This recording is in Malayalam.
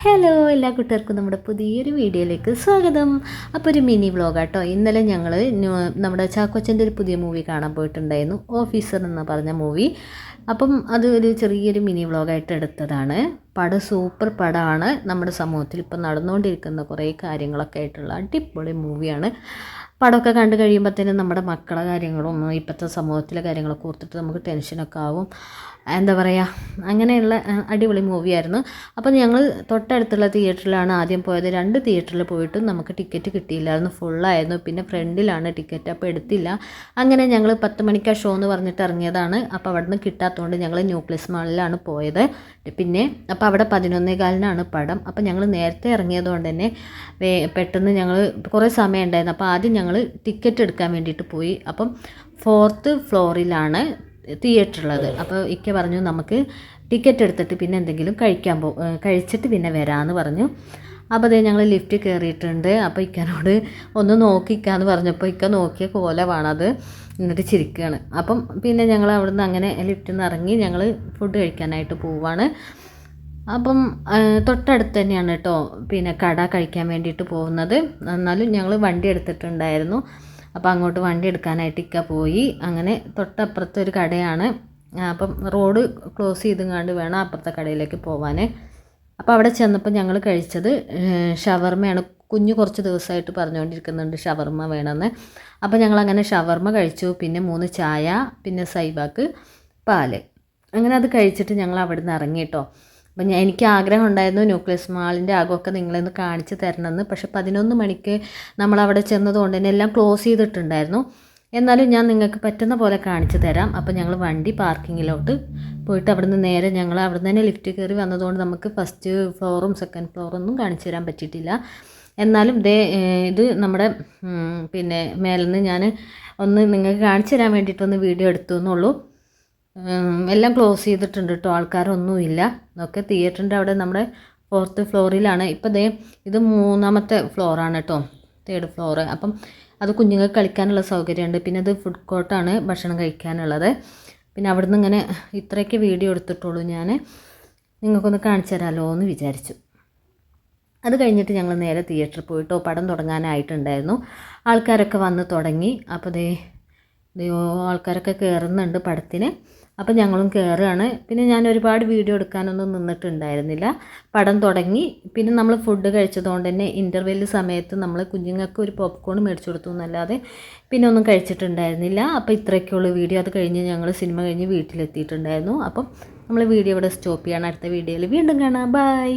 ഹലോ എല്ലാ കൂട്ടുകാർക്കും നമ്മുടെ പുതിയൊരു വീഡിയോയിലേക്ക് സ്വാഗതം. അപ്പോൾ ഒരു മിനി വ്ളോഗാട്ടോ. ഇന്നലെ ഞങ്ങൾ നമ്മുടെ ചാക്കോച്ചൻ്റെ ഒരു പുതിയ മൂവി കാണാൻ പോയിട്ടുണ്ടായിരുന്നു, ഓഫീസർ എന്ന് പറഞ്ഞ മൂവി. അപ്പം അത് ഒരു ചെറിയൊരു മിനി വ്ളോഗായിട്ട് എടുത്തതാണ്. പടം സൂപ്പർ പടമാണ്. നമ്മുടെ സമൂഹത്തിൽ ഇപ്പം നടന്നുകൊണ്ടിരിക്കുന്ന കുറേ കാര്യങ്ങളൊക്കെ ആയിട്ടുള്ള അടിപൊളി മൂവിയാണ്. പടമൊക്കെ കണ്ടു കഴിയുമ്പോഴത്തേനും നമ്മുടെ മക്കളെ കാര്യങ്ങളും ഇപ്പോഴത്തെ സമൂഹത്തിലെ കാര്യങ്ങളൊക്കെ ഓർത്തിട്ട് നമുക്ക് ടെൻഷനൊക്കെ ആവും. എന്താ പറയുക, അങ്ങനെയുള്ള അടിപൊളി മൂവിയായിരുന്നു. അപ്പോൾ ഞങ്ങൾ തൊട്ടടുത്തുള്ള തിയേറ്ററിലാണ് ആദ്യം പോയത്. 2 തിയേറ്ററിൽ പോയിട്ടും നമുക്ക് ടിക്കറ്റ് കിട്ടിയില്ലായിരുന്നു, ഫുള്ളായിരുന്നു. പിന്നെ ഫ്രണ്ടിലാണ് ടിക്കറ്റ്, അപ്പോൾ എടുത്തില്ല. അങ്ങനെ ഞങ്ങൾ 10 മണിക്കാ ഷോ എന്ന് പറഞ്ഞിട്ട് ഇറങ്ങിയതാണ്. അപ്പോൾ അവിടെ നിന്ന് കിട്ടാത്തതുകൊണ്ട് ഞങ്ങൾ ന്യൂക്ലിയസ് മാളിലാണ് പോയത്. പിന്നെ അപ്പോൾ അവിടെ 11:15-നാണ് പടം. അപ്പോൾ ഞങ്ങൾ നേരത്തെ ഇറങ്ങിയതുകൊണ്ട് തന്നെ പെട്ടെന്ന് ഞങ്ങൾ കുറേ സമയം ഉണ്ടായിരുന്നു. അപ്പോൾ ആദ്യം ഞങ്ങൾ ടിക്കറ്റ് എടുക്കാൻ വേണ്ടിയിട്ട് പോയി. അപ്പം 4th ഫ്ലോറിലാണ് തിയേറ്റർ ഉള്ളത്. അപ്പോൾ ഇക്ക പറഞ്ഞു നമുക്ക് ടിക്കറ്റ് എടുത്തിട്ട് പിന്നെ എന്തെങ്കിലും കഴിച്ചിട്ട് പിന്നെ വരാമെന്ന് പറഞ്ഞു. അപ്പോൾ അതേ ഞങ്ങൾ ലിഫ്റ്റ് കയറിയിട്ടുണ്ട്. അപ്പോൾ ഇക്കനോട് ഒന്ന് നോക്കിക്കാന്ന് പറഞ്ഞപ്പോൾ ഇക്ക നോക്കിയ കോലമാണത്, എന്നിട്ട് ചിരിക്കുകയാണ്. അപ്പം പിന്നെ ഞങ്ങൾ അവിടുന്ന് അങ്ങനെ ലിഫ്റ്റിൽ നിന്ന് ഇറങ്ങി ഞങ്ങൾ ഫുഡ് കഴിക്കാനായിട്ട് പോവാണ്. അപ്പം തൊട്ടടുത്ത് തന്നെയാണ് കേട്ടോ പിന്നെ കട കഴിക്കാൻ വേണ്ടിയിട്ട് പോകുന്നത്. എന്നാലും ഞങ്ങൾ വണ്ടി എടുത്തിട്ടുണ്ടായിരുന്നു. അപ്പോൾ അങ്ങോട്ട് വണ്ടി എടുക്കാനായിട്ട് ഇക്ക പോയി. അങ്ങനെ തൊട്ടപ്പുറത്തെ ഒരു കടയാണ്. അപ്പം റോഡ് ക്ലോസ് ചെയ്തുകൊണ്ട് വേണം അപ്പുറത്തെ കടയിലേക്ക് പോകാൻ. അപ്പോൾ അവിടെ ചെന്നപ്പോൾ ഞങ്ങൾ കഴിച്ചത് ഷവർമ്മയാണ്. കുഞ്ഞ് കുറച്ച് ദിവസമായിട്ട് പറഞ്ഞുകൊണ്ടിരിക്കുന്നുണ്ട് ഷവർമ്മ വേണമെന്ന്. അപ്പോൾ ഞങ്ങളങ്ങനെ ഷവർമ്മ കഴിച്ചു. പിന്നെ 3 ചായ, പിന്നെ സൈബാക്ക് പാല്. അങ്ങനെ അത് കഴിച്ചിട്ട് ഞങ്ങൾ അവിടെ നിന്ന് ഇറങ്ങി കേട്ടോ. അപ്പം എനിക്ക് ആഗ്രഹം ഉണ്ടായിരുന്നു ന്യൂക്ലിയസ് മാളിൻ്റെ ആകമൊക്കെ നിങ്ങളൊന്ന് കാണിച്ച് തരണമെന്ന്. പക്ഷെ 11 മണിക്ക് നമ്മളവിടെ ചെന്നതുകൊണ്ട് തന്നെ എല്ലാം ക്ലോസ് ചെയ്തിട്ടുണ്ടായിരുന്നു. എന്നാലും ഞാൻ നിങ്ങൾക്ക് പറ്റുന്ന പോലെ കാണിച്ച് തരാം. അപ്പോൾ ഞങ്ങൾ വണ്ടി പാർക്കിങ്ങിലോട്ട് പോയിട്ട് അവിടെ നിന്ന് നേരെ ഞങ്ങൾ അവിടെ നിന്ന് തന്നെ ലിഫ്റ്റ് കയറി വന്നതുകൊണ്ട് നമുക്ക് ഫസ്റ്റ് ഫ്ലോറും സെക്കൻഡ് ഫ്ലോറൊന്നും കാണിച്ചു തരാൻ പറ്റിയിട്ടില്ല. എന്നാലും ഇത് നമ്മുടെ പിന്നെ മേലിൽ നിന്ന് ഞാൻ ഒന്ന് നിങ്ങൾക്ക് കാണിച്ചു തരാൻ വേണ്ടിയിട്ടൊന്ന് വീഡിയോ എടുത്തു എന്നുള്ളൂ. എല്ലാം ക്ലോസ് ചെയ്തിട്ടുണ്ട് കേട്ടോ, ആൾക്കാരൊന്നുമില്ല. ഒക്കെ തിയേറ്ററിൻ്റെ അവിടെ നമ്മുടെ 4th ഫ്ലോറിലാണ്. ഇപ്പോൾ ഇത് 3ാമത്തെ ഫ്ലോറാണ് കേട്ടോ, 3rd ഫ്ലോറ്. അപ്പം അത് കുഞ്ഞുങ്ങൾക്ക് കളിക്കാനുള്ള സൗകര്യമുണ്ട്. പിന്നെ ഇത് ഫുഡ് കോർട്ടാണ്, ഭക്ഷണം കഴിക്കാനുള്ളത്. പിന്നെ അവിടുന്ന് ഇങ്ങനെ ഇത്രയൊക്കെ വീഡിയോ എടുത്തിട്ടുള്ളൂ. ഞാൻ നിങ്ങൾക്കൊന്ന് കാണിച്ചു തരാമല്ലോ എന്ന് വിചാരിച്ചു. അത് കഴിഞ്ഞിട്ട് ഞങ്ങൾ നേരെ തിയേറ്ററിൽ പോയിട്ടോ. പടം തുടങ്ങാനായിട്ടുണ്ടായിരുന്നു. ആൾക്കാരൊക്കെ വന്ന് തുടങ്ങി. അപ്പോൾ ആൾക്കാരൊക്കെ കയറുന്നുണ്ട് പടത്തിന്. അപ്പോൾ ഞങ്ങളും കയറുകയാണ്. പിന്നെ ഞാൻ ഒരുപാട് വീഡിയോ എടുക്കാനൊന്നും നിന്നിട്ടുണ്ടായിരുന്നില്ല. പടം തുടങ്ങി. പിന്നെ നമ്മൾ ഫുഡ് കഴിച്ചതുകൊണ്ട് തന്നെ ഇൻ്റർവെൽ സമയത്ത് നമ്മൾ കുഞ്ഞുങ്ങൾക്ക് ഒരു പോപ്കോൺ മേടിച്ചു കൊടുത്തു എന്നല്ലാതെ പിന്നെ ഒന്നും കഴിച്ചിട്ടുണ്ടായിരുന്നില്ല. അപ്പോൾ ഇത്രയൊക്കെയുള്ള വീഡിയോ. അത് കഴിഞ്ഞ് ഞങ്ങൾ സിനിമ കഴിഞ്ഞ് വീട്ടിലെത്തിയിട്ടുണ്ടായിരുന്നു. അപ്പം നമ്മൾ വീഡിയോ ഇവിടെ സ്റ്റോപ്പ് ചെയ്യണം. അടുത്ത വീഡിയോയിൽ വീണ്ടും കാണാം. ബൈ.